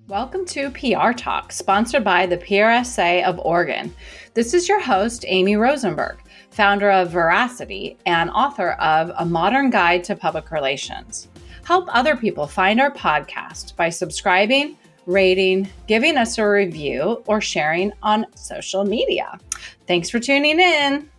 Welcome to PR Talk, sponsored by the PRSA of Oregon. This is your host, Amy Rosenberg, founder of Veracity and author of A Modern Guide to Public Relations. Help other people find our podcast by subscribing, rating, giving us a review, or sharing on social media. Thanks for tuning in.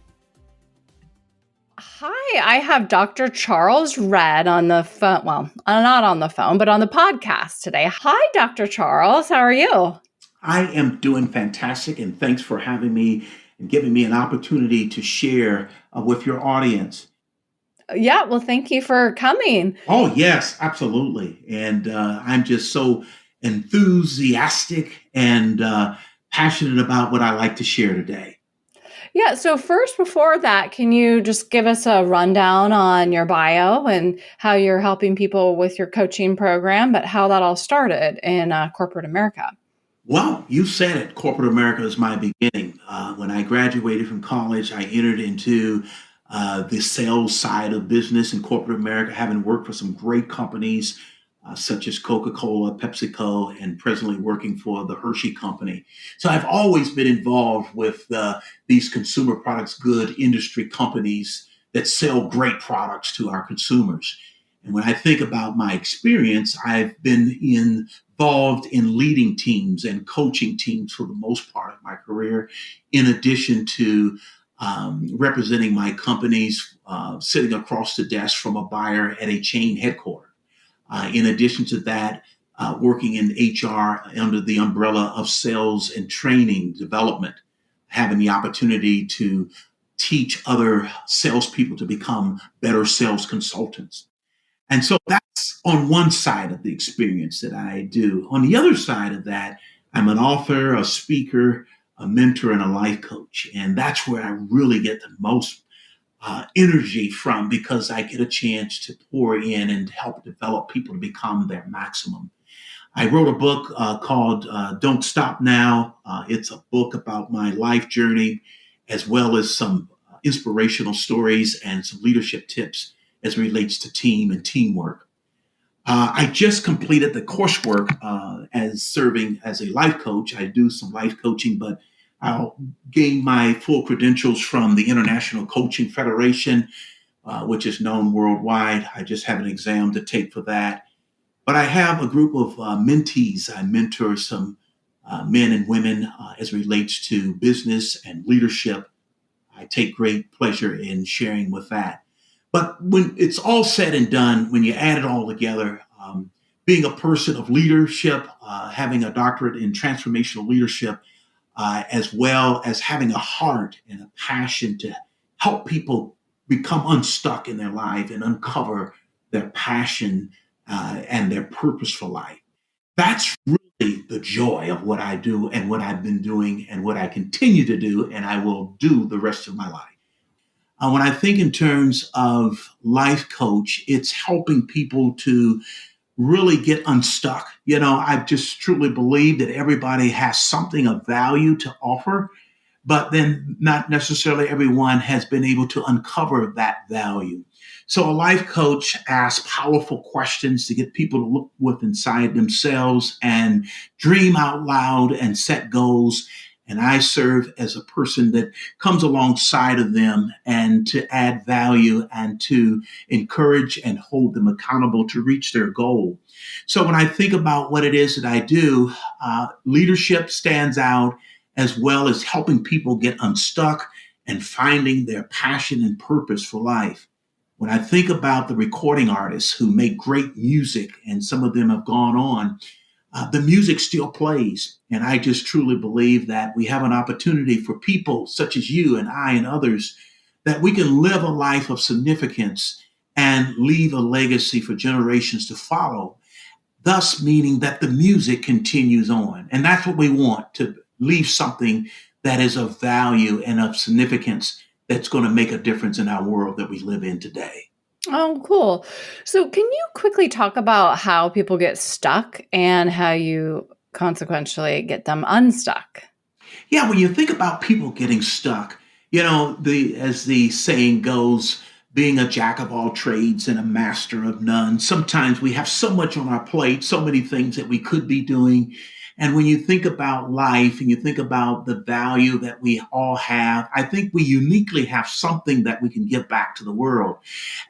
Hi, I have Dr. Charles Redd on the phone. Well, not on the phone, but on the podcast today. Hi, Dr. Charles. How are you? I am doing fantastic, and thanks for having me and giving me an opportunity to share with your audience. Yeah, well, thank you for coming. Oh, yes, absolutely. And I'm just so enthusiastic and passionate about what I like to share today. Yeah, so first, before that, can you just give us a rundown on your bio and how you're helping people with your coaching program, but how that all started in corporate America? Well, you said it. Corporate America is my beginning. When I graduated from college, I entered into the sales side of business in corporate America, having worked for some great companies such as Coca-Cola, PepsiCo, and presently working for the Hershey Company. So I've always been involved with these consumer products good industry companies that sell great products to our consumers. And when I think about my experience, I've been involved in leading teams and coaching teams for the most part of my career, in addition to representing my companies, sitting across the desk from a buyer at a chain headquarters. In addition to that, working in HR under the umbrella of sales and training development, having the opportunity to teach other salespeople to become better sales consultants. And so that's on one side of the experience that I do. On the other side of that, I'm an author, a speaker, a mentor, and a life coach. And that's where I really get the most energy from, because I get a chance to pour in and help develop people to become their maximum. I wrote a book called Don't Stop Now. It's a book about my life journey, as well as some inspirational stories and some leadership tips as it relates to team and teamwork. I just completed the coursework as serving as a life coach. I do some life coaching, but I'll gain my full credentials from the International Coaching Federation, which is known worldwide. I just have an exam to take for that. But I have a group of mentees. I mentor some men and women as it relates to business and leadership. I take great pleasure in sharing with that. But when it's all said and done, when you add it all together, being a person of leadership, having a doctorate in transformational leadership, as well as having a heart and a passion to help people become unstuck in their life and uncover their passion and their purpose for life. That's really the joy of what I do and what I've been doing and what I continue to do, and I will do the rest of my life. When I think in terms of life coach, it's helping people to really get unstuck. You know, I just truly believe that everybody has something of value to offer, but then not necessarily everyone has been able to uncover that value. So a life coach asks powerful questions to get people to look within inside themselves and dream out loud and set goals. And I serve as a person that comes alongside of them and to add value and to encourage and hold them accountable to reach their goal. So when I think about what it is that I do, leadership stands out, as well as helping people get unstuck and finding their passion and purpose for life. When I think about the recording artists who make great music, and some of them have gone on, the music still plays. And I just truly believe that we have an opportunity for people such as you and I and others, that we can live a life of significance and leave a legacy for generations to follow, thus meaning that the music continues on. And that's what we want, to leave something that is of value and of significance that's going to make a difference in our world that we live in today. Oh, cool. So can you quickly talk about how people get stuck and how you consequentially get them unstuck? Yeah, when you think about people getting stuck, you know, as the saying goes, being a jack of all trades and a master of none. Sometimes we have so much on our plate, so many things that we could be doing. And when you think about life and you think about the value that we all have, I think we uniquely have something that we can give back to the world.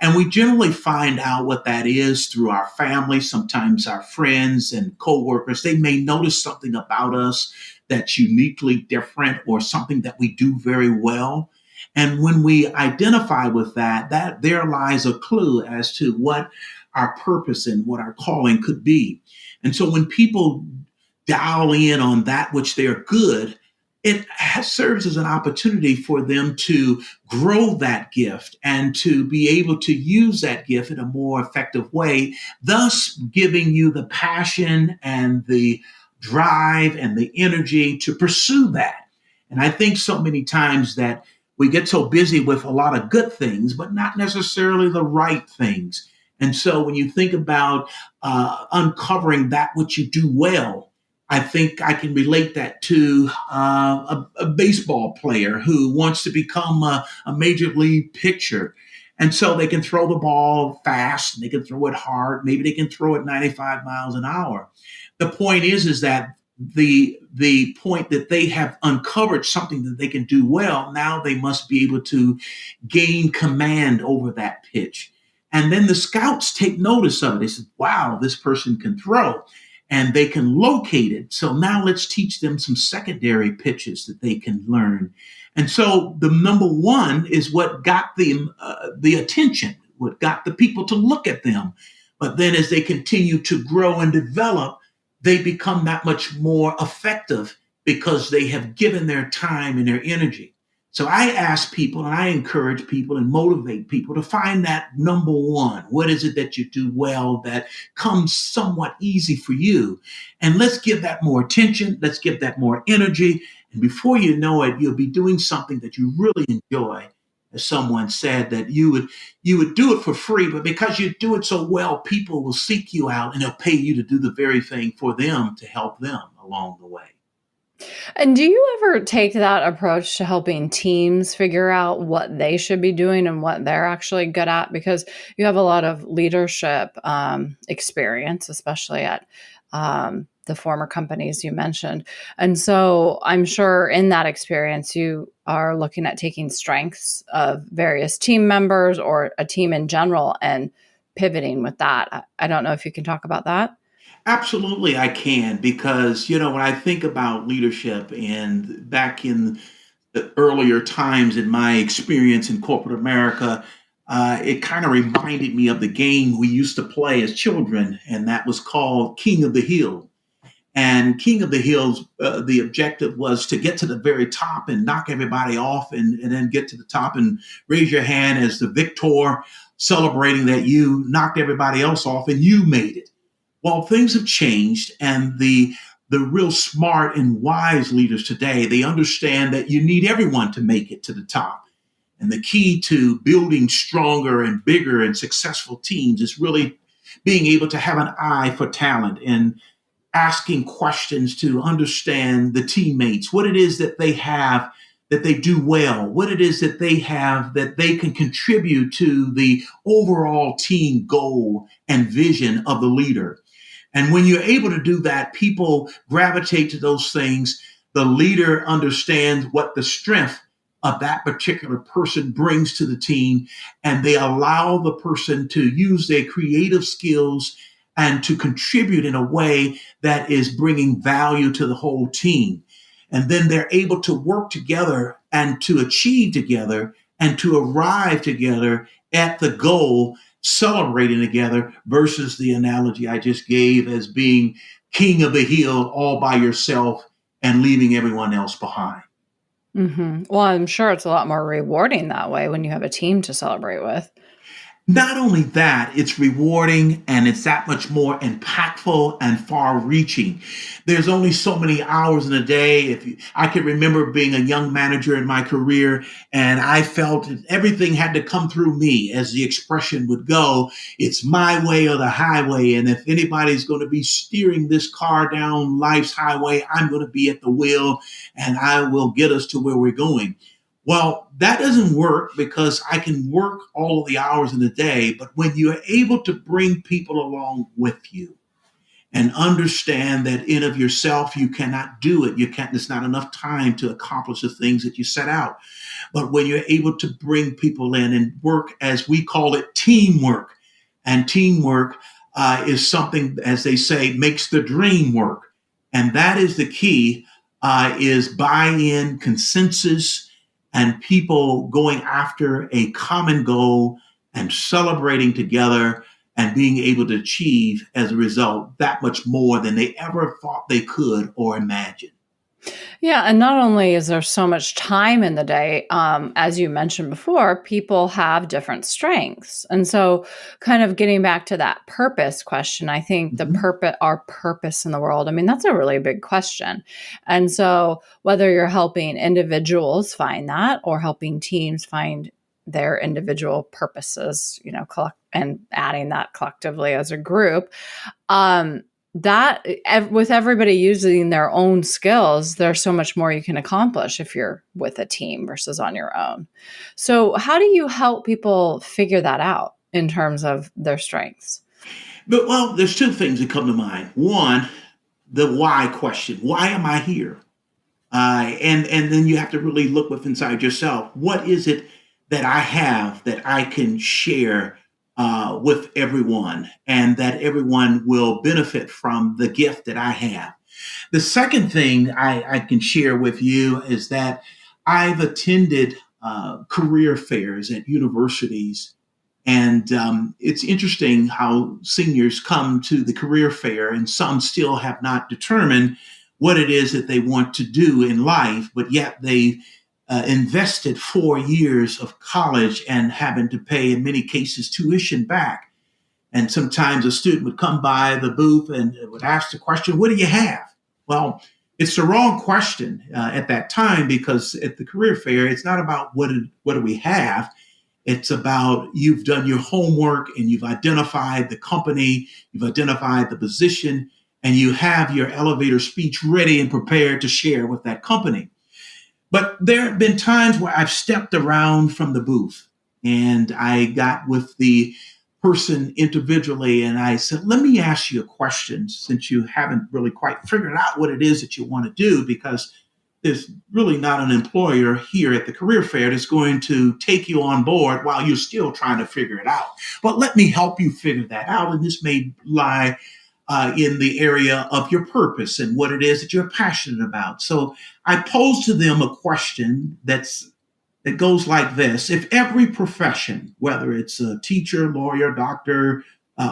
And we generally find out what that is through our family, sometimes our friends and coworkers. They may notice something about us that's uniquely different or something that we do very well. And when we identify with that, that there lies a clue as to what our purpose and what our calling could be. And so when people dial in on that which they're good, it serves as an opportunity for them to grow that gift and to be able to use that gift in a more effective way, thus giving you the passion and the drive and the energy to pursue that. And I think so many times that we get so busy with a lot of good things, but not necessarily the right things. And so when you think about uncovering that which you do well, I think I can relate that to a baseball player who wants to become a major league pitcher. And so they can throw the ball fast, and they can throw it hard. Maybe they can throw it 95 miles an hour. The point is that the point that they have uncovered something that they can do well, now they must be able to gain command over that pitch. And then the scouts take notice of it. They say, wow, this person can throw, and they can locate it. So now let's teach them some secondary pitches that they can learn. And so the number one is what got the attention, what got the people to look at them. But then as they continue to grow and develop, they become that much more effective because they have given their time and their energy. So I ask people and I encourage people and motivate people to find that number one. What is it that you do well that comes somewhat easy for you? And let's give that more attention. Let's give that more energy. And before you know it, you'll be doing something that you really enjoy. As someone said, that you would do it for free, but because you do it so well, people will seek you out and they'll pay you to do the very thing for them to help them along the way. And do you ever take that approach to helping teams figure out what they should be doing and what they're actually good at? Because you have a lot of leadership experience, especially at the former companies you mentioned. And so I'm sure in that experience, you are looking at taking strengths of various team members or a team in general and pivoting with that. I don't know if you can talk about that. Absolutely, I can, because, when I think about leadership and back in the earlier times in my experience in corporate America, it kind of reminded me of the game we used to play as children, and that was called King of the Hill. And King of the Hills, the objective was to get to the very top and knock everybody off, and then get to the top and raise your hand as the victor, celebrating that you knocked everybody else off and you made it. Well, things have changed, and the real smart and wise leaders today, they understand that you need everyone to make it to the top. And the key to building stronger and bigger and successful teams is really being able to have an eye for talent and asking questions to understand the teammates, what it is that they have that they do well, what it is that they have that they can contribute to the overall team goal and vision of the leader. And when you're able to do that, people gravitate to those things. The leader understands what the strength of that particular person brings to the team, and they allow the person to use their creative skills and to contribute in a way that is bringing value to the whole team. And then they're able to work together and to achieve together and to arrive together at the goal, celebrating together, versus the analogy I just gave as being king of the hill all by yourself and leaving everyone else behind. Well, I'm sure it's a lot more rewarding that way when you have a team to celebrate with. Not only that, it's rewarding and it's that much more impactful and far reaching. There's only so many hours in a day. I can remember being a young manager in my career, and I felt that everything had to come through me, as the expression would go. It's my way or the highway. And if anybody's going to be steering this car down life's highway, I'm going to be at the wheel and I will get us to where we're going. Well, that doesn't work because I can work all of the hours in the day, but when you're able to bring people along with you and understand that in of yourself you cannot do it, you can't, there's not enough time to accomplish the things that you set out. But when you're able to bring people in and work, as we call it, teamwork, and teamwork is something, as they say, makes the dream work. And that is the key, is buy-in, consensus, and people going after a common goal and celebrating together and being able to achieve as a result that much more than they ever thought they could or imagined. Yeah, and not only is there so much time in the day, as you mentioned before, people have different strengths, and so kind of getting back to that purpose question, I think Mhm. our purpose in the world. I mean, that's a really big question, and so whether you're helping individuals find that or helping teams find their individual purposes, and adding that collectively as a group, um, with everybody using their own skills, there's so much more you can accomplish if you're with a team versus on your own. So, how do you help people figure that out in terms of their strengths? But well, there's two things that come to mind. One, the why question: Why am I here? And then you have to really look within inside yourself. What is it that I have that I can share with everyone, and that everyone will benefit from the gift that I have? The second thing I can share with you is that I've attended career fairs at universities, and it's interesting how seniors come to the career fair, and some still have not determined what it is that they want to do in life, but yet they invested 4 years of college and having to pay, in many cases, tuition back. And sometimes a student would come by the booth and would ask the question, "What do you have?" Well, it's the wrong question at that time, because at the career fair, it's not about what do we have. It's about, you've done your homework and you've identified the company, you've identified the position, and you have your elevator speech ready and prepared to share with that company. But there have been times where I've stepped around from the booth and I got with the person individually and I said, "Let me ask you a question, since you haven't really quite figured out what it is that you want to do, because there's really not an employer here at the career fair that's going to take you on board while you're still trying to figure it out. But let me help you figure that out. And this may lie in the area of your purpose and what it is that you're passionate about." So I pose to them a question that goes like this: If every profession, whether it's a teacher, lawyer, doctor,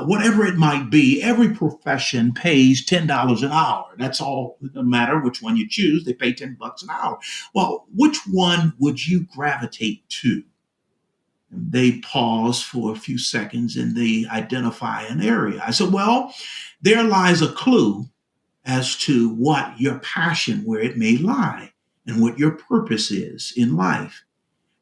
whatever it might be, every profession pays $10 an hour. That's all. It doesn't matter which one you choose, they pay $10 an hour. Well, which one would you gravitate to? And they pause for a few seconds and they identify an area. I said, "Well, there lies a clue as to what your passion, where it may lie, and what your purpose is in life.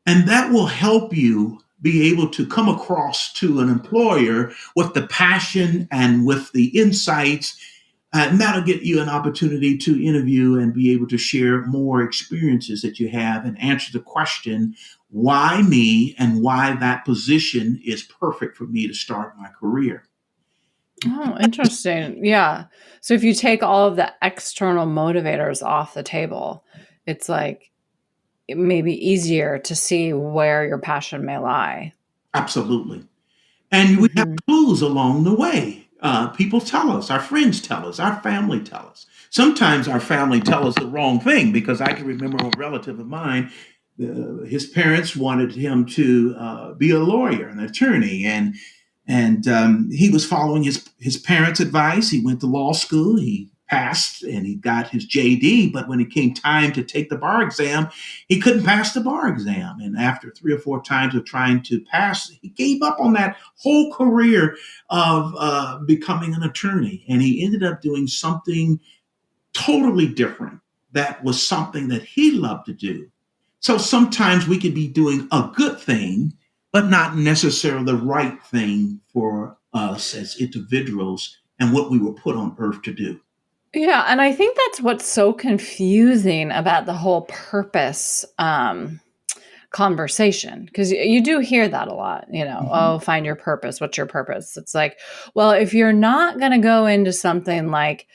And that will help you be able to come across to an employer with the passion and with the insights. And that'll get you an opportunity to interview and be able to share more experiences that you have and answer the question, why me, and why that position is perfect for me to start my career." Oh, interesting. Yeah. So if you take all of the external motivators off the table, it's like it may be easier to see where your passion may lie. Absolutely. And we have Mhm. clues along the way. People tell us, our friends tell us, our family tell us. Sometimes our family tell us the wrong thing, because I can remember a relative of mine. His parents wanted him to be a lawyer, an attorney, and he was following his parents' advice. He went to law school. He passed and he got his JD. But when it came time to take the bar exam, he couldn't pass the bar exam. And after 3 or 4 times of trying to pass, he gave up on that whole career of becoming an attorney. And he ended up doing something totally different. That was something that he loved to do. So sometimes we could be doing a good thing, but not necessarily the right thing for us as individuals and what we were put on earth to do. Yeah, and I think that's what's so confusing about the whole purpose, conversation, because you do hear that a lot, Mhm. oh, find your purpose. What's your purpose? It's like, well, if you're not going to go into something like,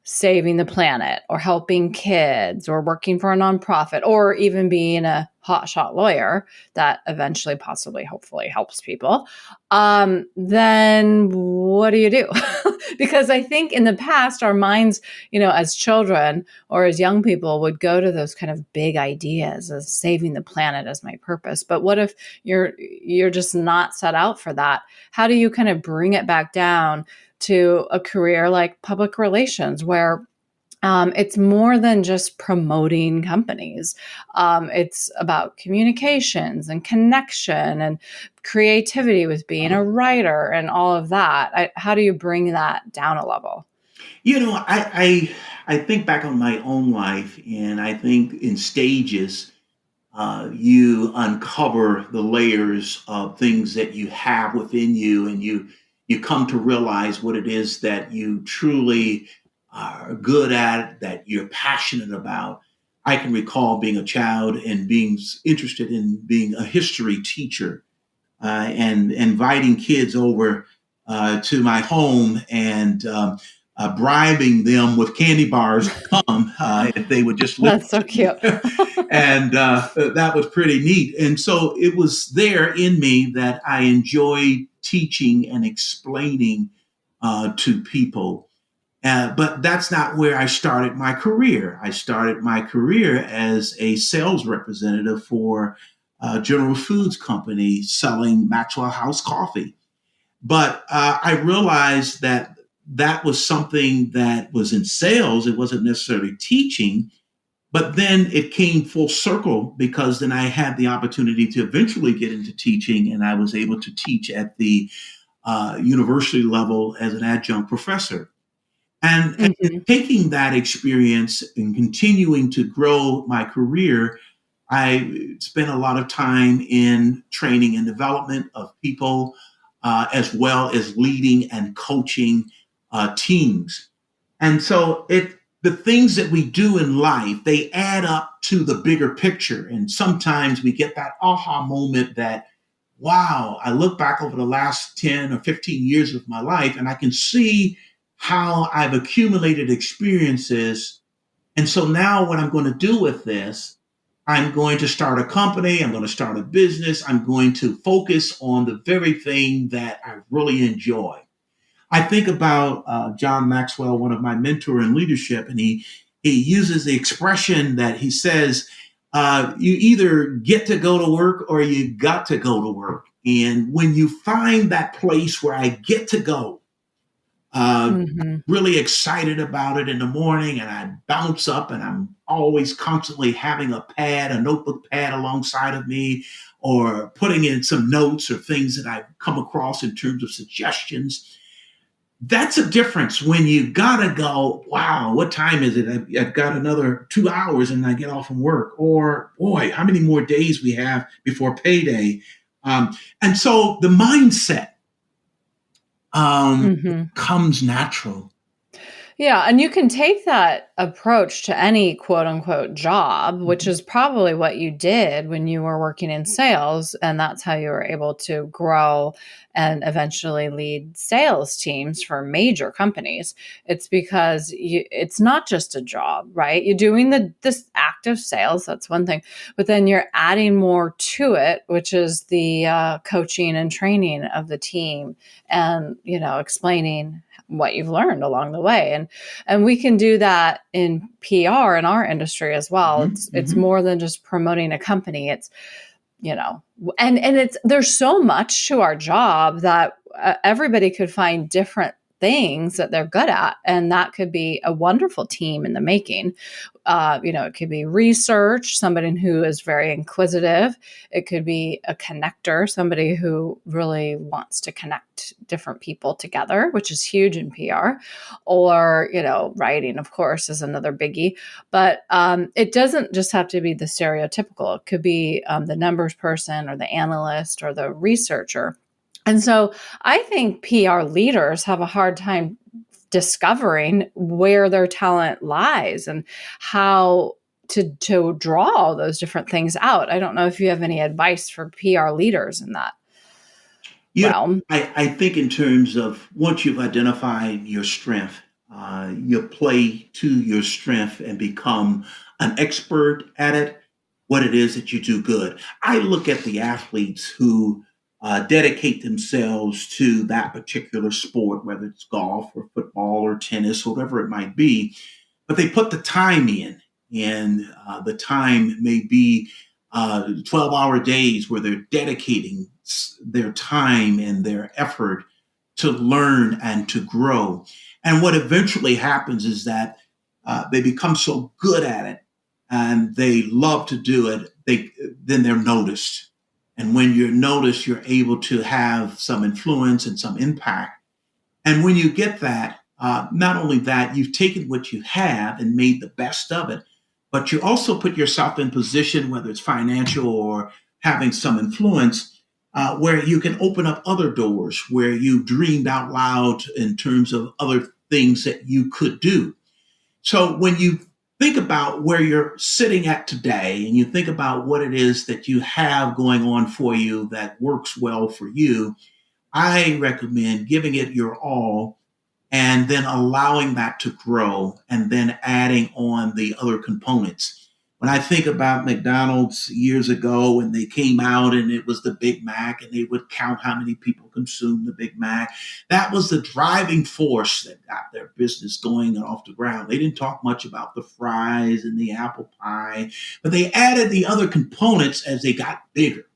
saving the planet or helping kids or working for a nonprofit or even being a hotshot lawyer that eventually, possibly, hopefully helps people, then what do you do? Because I think in the past, our minds, as children or as young people would go to those kind of big ideas as saving the planet as my purpose. But what if you're just not set out for that? How do you kind of bring it back down to a career like public relations, where it's more than just promoting companies. It's about communications and connection and creativity with being a writer and all of that. How do you bring that down a level? I think back on my own life, and I think in stages, you uncover the layers of things that you have within you, and you come to realize what it is that you truly are good at, that you're passionate about. I can recall being a child and being interested in being a history teacher, and inviting kids over to my home and bribing them with candy bars to come if they would just listen That's so to me. cute. And that was pretty neat. And so it was there in me that I enjoyed teaching and explaining to people. But that's not where I started my career. I started my career as a sales representative for General Foods Company selling Maxwell House coffee. But I realized that that was something that was in sales. It wasn't necessarily teaching. But then it came full circle because then I had the opportunity to eventually get into teaching, and I was able to teach at the university level as an adjunct professor. And Hmm. taking that experience and continuing to grow my career, I spent a lot of time in training and development of people, as well as leading and coaching teams. And so the things that we do in life, they add up to the bigger picture. And sometimes we get that aha moment that, wow, I look back over the last 10 or 15 years of my life and I can see how I've accumulated experiences. And so now what I'm going to do with this, I'm going to start a company, I'm going to start a business, I'm going to focus on the very thing that I really enjoy. I think about John Maxwell, one of my mentor in leadership, and he uses the expression that he says, "You either get to go to work or you got to go to work." And when you find that place where I get to go, Hmm. really excited about it in the morning, and I bounce up, and I'm always constantly having a notebook pad alongside of me, or putting in some notes or things that I've come across in terms of suggestions. That's a difference when you gotta go, wow, what time is it? I've got another 2 hours and I get off from work. Or, boy, how many more days we have before payday? And so the mindset Hmm. comes natural. Yeah, and you can take that approach to any quote unquote job, which Mhm. is probably what you did when you were working in sales. And that's how you were able to grow and eventually lead sales teams for major companies. It's because it's not just a job, right? You're doing this active sales, that's one thing, but then you're adding more to it, which is the coaching and training of the team and, explaining what you've learned along the way. And we can do that in PR in our industry as well. Mhm, It's mhm. more than just promoting a company. It's, you know, and it's there's so much to our job that everybody could find different things that they're good at, and that could be a wonderful team in the making. It could be research, somebody who is very inquisitive. It could be a connector, somebody who really wants to connect different people together, which is huge in PR. Or, writing, of course, is another biggie. But it doesn't just have to be the stereotypical. It could be the numbers person or the analyst or the researcher. And so I think PR leaders have a hard time discovering where their talent lies and how to draw all those different things out? I don't know if you have any advice for PR leaders in that You know, realm. I think in terms of once you've identified your strength, you play to your strength and become an expert at it, what it is that you do good. I look at the athletes who dedicate themselves to that particular sport, whether it's golf or football or tennis, whatever it might be, but they put the time in, and the time may be 12-hour days where they're dedicating their time and their effort to learn and to grow. And what eventually happens is that they become so good at it and they love to do it, then they're noticed. And when you're noticed, you're able to have some influence and some impact. And when you get that, not only that, you've taken what you have and made the best of it, but you also put yourself in position, whether it's financial or having some influence, where you can open up other doors where you dreamed out loud in terms of other things that you could do. So when you think about where you're sitting at today and you think about what it is that you have going on for you that works well for you, I recommend giving it your all and then allowing that to grow and then adding on the other components. When I think about McDonald's years ago when they came out and it was the Big Mac and they would count how many people consumed the Big Mac, that was the driving force that got their business going and off the ground. They didn't talk much about the fries and the apple pie, but they added the other components as they got bigger.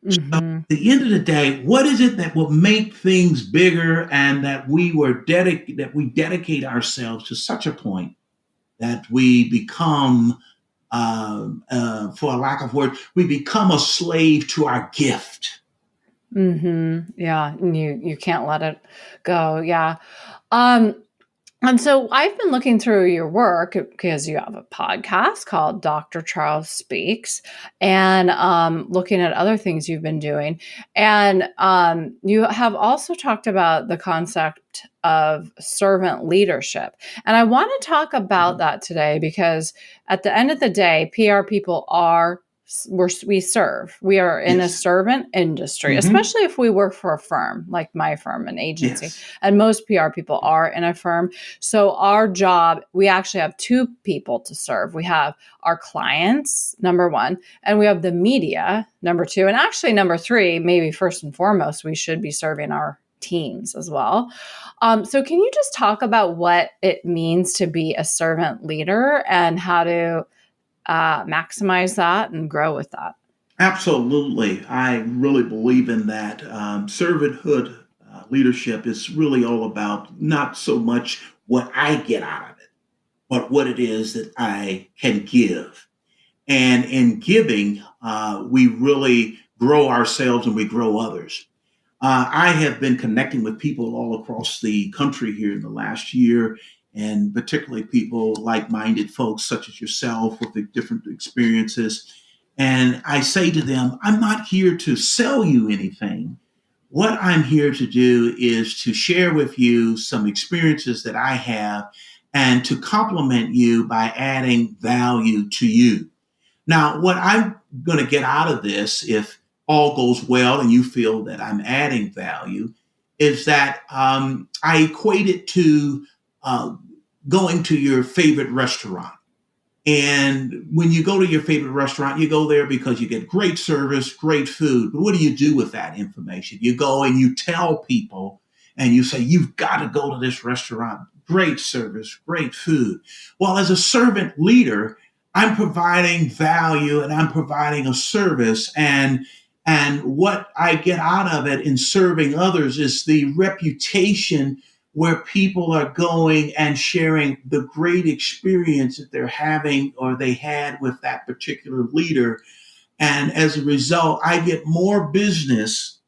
So at Mm-hmm. the end of the day, what is it that will make things bigger and that we dedicate ourselves to such a point that we become, for a lack of word, we become a slave to our gift. Mm-hmm. Yeah. And you can't let it go. Yeah. Um, And so I've been looking through your work because you have a podcast called Dr. Charles Speaks and looking at other things you've been doing. And you have also talked about the concept of servant leadership. And I want to talk about Mhm. that today because at the end of the day, PR people we serve. We are in a Yes. servant industry, Hmm. especially if we work for a firm like my firm, an agency. Yes. And most PR people are in a firm. So our job, we actually have two people to serve. We have our clients, number one, and we have the media, number two. And actually, number three, maybe first and foremost, we should be serving our teams as well. So can you just talk about what it means to be a servant leader and how to maximize that and grow with that? Absolutely. I really believe in that. Servanthood leadership is really all about not so much what I get out of it, but what it is that I can give. And in giving, we really grow ourselves and we grow others. I have been connecting with people all across the country here in the last year, and particularly people like minded folks such as yourself with the different experiences. And I say to them, I'm not here to sell you anything. What I'm here to do is to share with you some experiences that I have and to complement you by adding value to you. Now, what I'm going to get out of this, if all goes well and you feel that I'm adding value, is that I equate it to uh, going to your favorite restaurant. And when you go to your favorite restaurant, you go there because you get great service, great food. But what do you do with that information? You go and you tell people and you say, you've got to go to this restaurant. Great service, great food. Well, as a servant leader, I'm providing value and I'm providing a service. And what I get out of it in serving others is the reputation where people are going and sharing the great experience that they're having or they had with that particular leader. And as a result, I get more business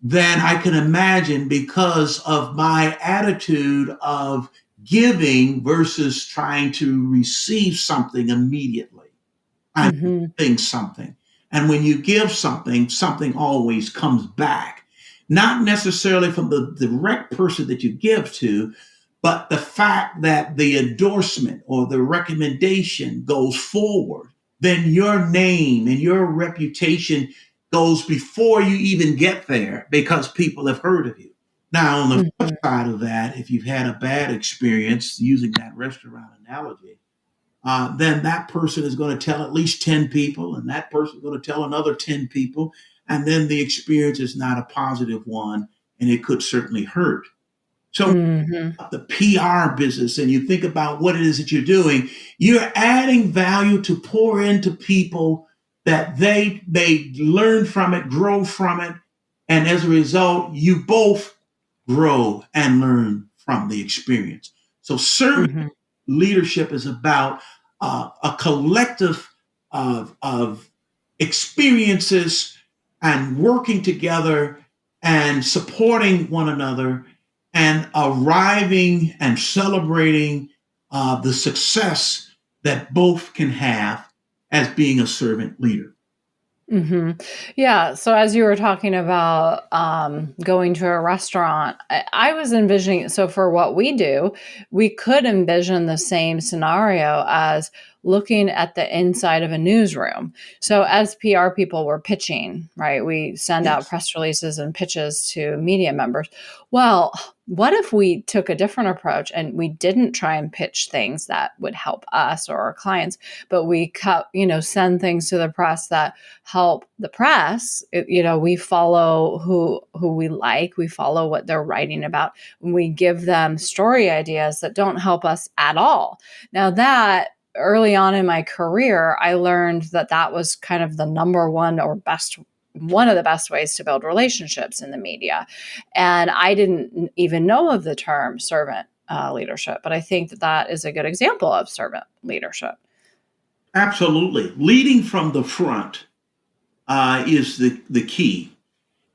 than I can imagine because of my attitude of giving versus trying to receive something immediately. I'm Mm-hmm. giving something. And when you give something, something always comes back. Not necessarily from the direct person that you give to, But the fact that the endorsement or the recommendation goes forward, then your name and your reputation goes before you even get there because people have heard of you. Now, on the flip Mhm. side of that, if you've had a bad experience using that restaurant analogy, then that person is going to tell at least 10 people, and that person is going to tell another 10 people, and then the experience is not a positive one, and it could certainly hurt. So Mhm. the PR business and you think about what it is that you're doing, you're adding value to pour into people that they learn from it, grow from it, and as a result, you both grow and learn from the experience. So servant Mhm. leadership is about a collective of experiences and working together and supporting one another and arriving and celebrating the success that both can have as being a servant leader. hmm Yeah. So as you were talking about going to a restaurant, I was envisioning. So for what we do, we could envision the same scenario as looking at the inside of a newsroom. So as PR people, we're pitching, right? We send out Yes, press releases and pitches to media members. Well, what if we took a different approach and we didn't try and pitch things that would help us or our clients, but we send things to the press that help the press. We follow who we like, we follow what they're writing about, and we give them story ideas that don't help us at all. Now, that early on in my career, I learned that that was kind of the number one or best one of the best ways to build relationships in the media. And I didn't even know of the term servant leadership, but I think that that is a good example of servant leadership. absolutely. Leading from the front is the key.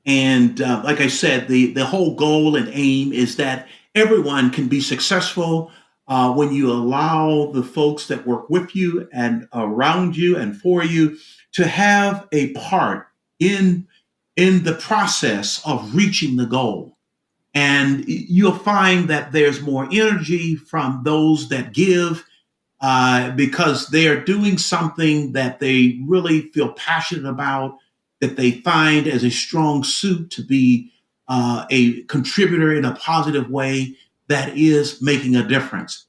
And like I said, the whole goal and aim is that everyone can be successful when you allow the folks that work with you and around you and for you to have a part in the process of reaching the goal. And you'll find that there's more energy from those that give because they are doing something that they really feel passionate about, that they find as a strong suit to be a contributor in a positive way that is making a difference.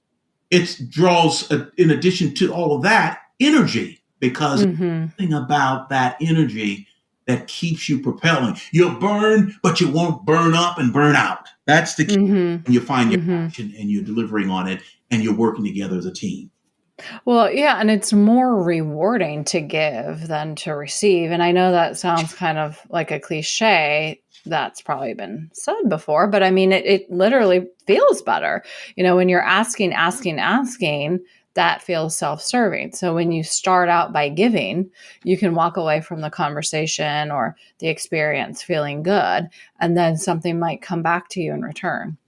It draws, in addition to all of that, energy because it's hmm something about that energy that keeps you propelling. You'll burn, but you won't burn up and burn out. That's the key. hmm And you find your hmm passion and you're delivering on it and you're working together as a team. Well, yeah, and it's more rewarding to give than to receive. And I know that sounds kind of like a cliche that's probably been said before, but I mean, it literally feels better. When you're asking, that feels self serving. So when you start out by giving, you can walk away from the conversation or the experience feeling good, and then something might come back to you in return.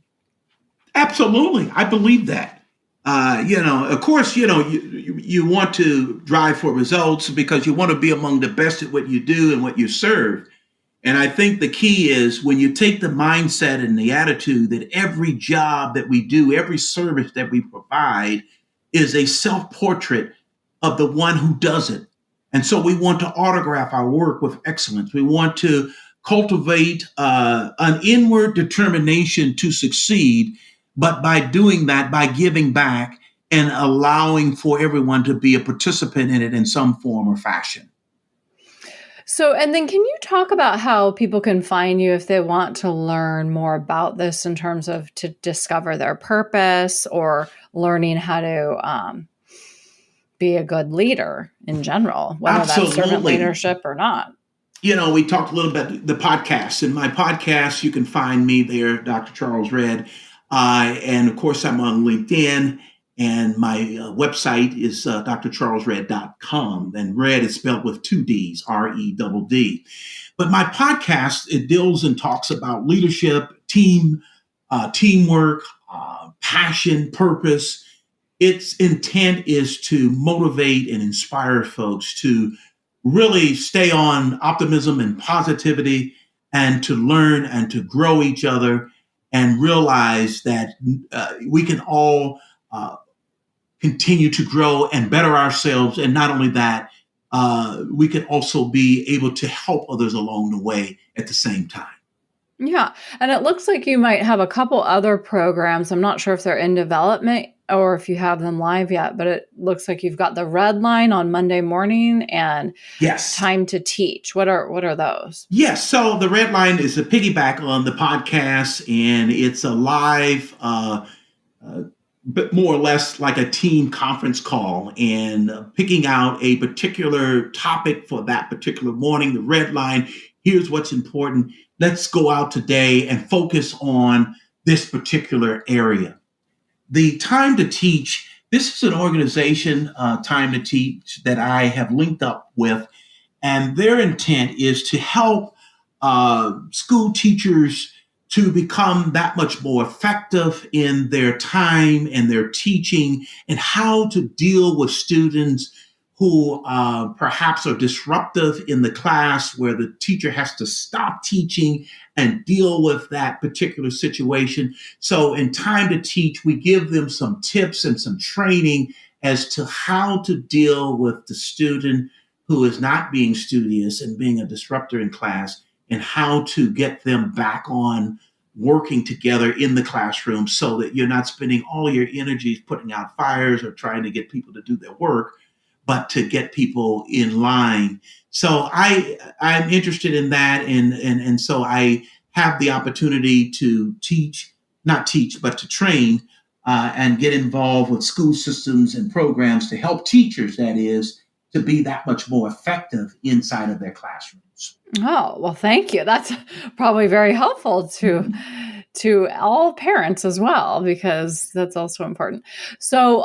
Absolutely, I believe that. Of course, you want to drive for results because you want to be among the best at what you do and what you serve. And I think the key is when you take the mindset and the attitude that every job that we do, every service that we provide is a self portrait of the one who does it. And so we want to autograph our work with excellence. We want to cultivate an inward determination to succeed, but by doing that, by giving back and allowing for everyone to be a participant in it in some form or fashion. So, and then can you talk about how people can find you if they want to learn more about this in terms of to discover their purpose or learning how to be a good leader in general, whether that's servant Absolutely. leadership or not? We talked a little bit the podcast. In my podcast, you can find me there, Dr. Charles Red. And of course, I'm on LinkedIn. And my website is drcharlesred.com. And red is spelled with two D's, REDD. But my podcast, it deals and talks about leadership, teamwork, passion, purpose. Its intent is to motivate and inspire folks to really stay on optimism and positivity and to learn and to grow each other and realize that we can all continue to grow and better ourselves. And not only that, we can also be able to help others along the way at the same time. Yeah. And it looks like you might have a couple other programs. I'm not sure if they're in development or if you have them live yet, but it looks like you've got the Red Line on Monday morning and Yes. Time to Teach. What are those? Yes. So the Red Line is a piggyback on the podcast, and it's a live, but more or less like a team conference call, and picking out a particular topic for that particular morning. The Red Line, here's what's important. Let's go out today and focus on this particular area. The Time to Teach, this is an organization, Time to Teach, that I have linked up with, and their intent is to help school teachers to become that much more effective in their time and their teaching, and how to deal with students who perhaps are disruptive in the class, where the teacher has to stop teaching and deal with that particular situation. So in Time to Teach, we give them some tips and some training as to how to deal with the student who is not being studious and being a disruptor in class, and how to get them back on working together in the classroom, so that you're not spending all your energies putting out fires or trying to get people to do their work, but to get people in line. So I'm interested in that. And so I have the opportunity to not teach, but to train and get involved with school systems and programs to help teachers, that is, to be that much more effective inside of their classrooms. Oh, well, thank you. That's probably very helpful to all parents as well, because that's also important. So,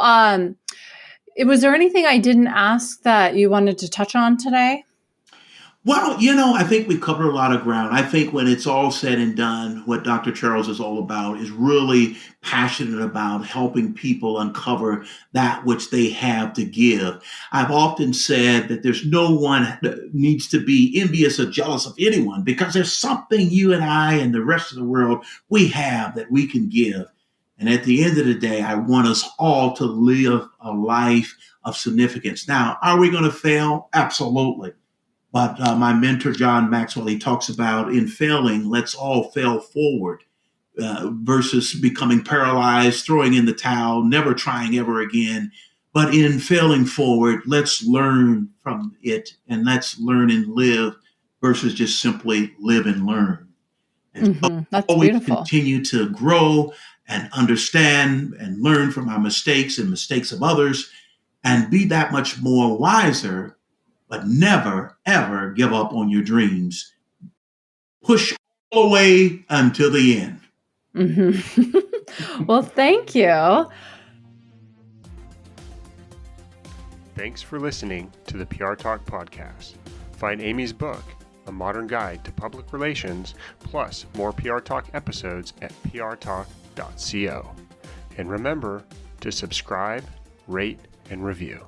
was there anything I didn't ask that you wanted to touch on today? Well, I think we covered a lot of ground. I think when it's all said and done, what Dr. Charles is all about is really passionate about helping people uncover that which they have to give. I've often said that there's no one that needs to be envious or jealous of anyone, because there's something you and I and the rest of the world, we have that we can give. And at the end of the day, I want us all to live a life of significance. Now, are we going to fail? Absolutely. But my mentor, John Maxwell, he talks about, in failing, let's all fail forward versus becoming paralyzed, throwing in the towel, never trying ever again. But in failing forward, let's learn from it, and let's learn and live versus just simply live and learn. And so That's always beautiful. continue to grow and understand and learn from our mistakes and mistakes of others, and be that much more wiser. But never, ever give up on your dreams. Push all the way until the end. Well, thank you. Thanks for listening to the PR Talk podcast. Find Amy's book, A Modern Guide to Public Relations, plus more PR Talk episodes at prtalk.co. And remember to subscribe, rate, and review.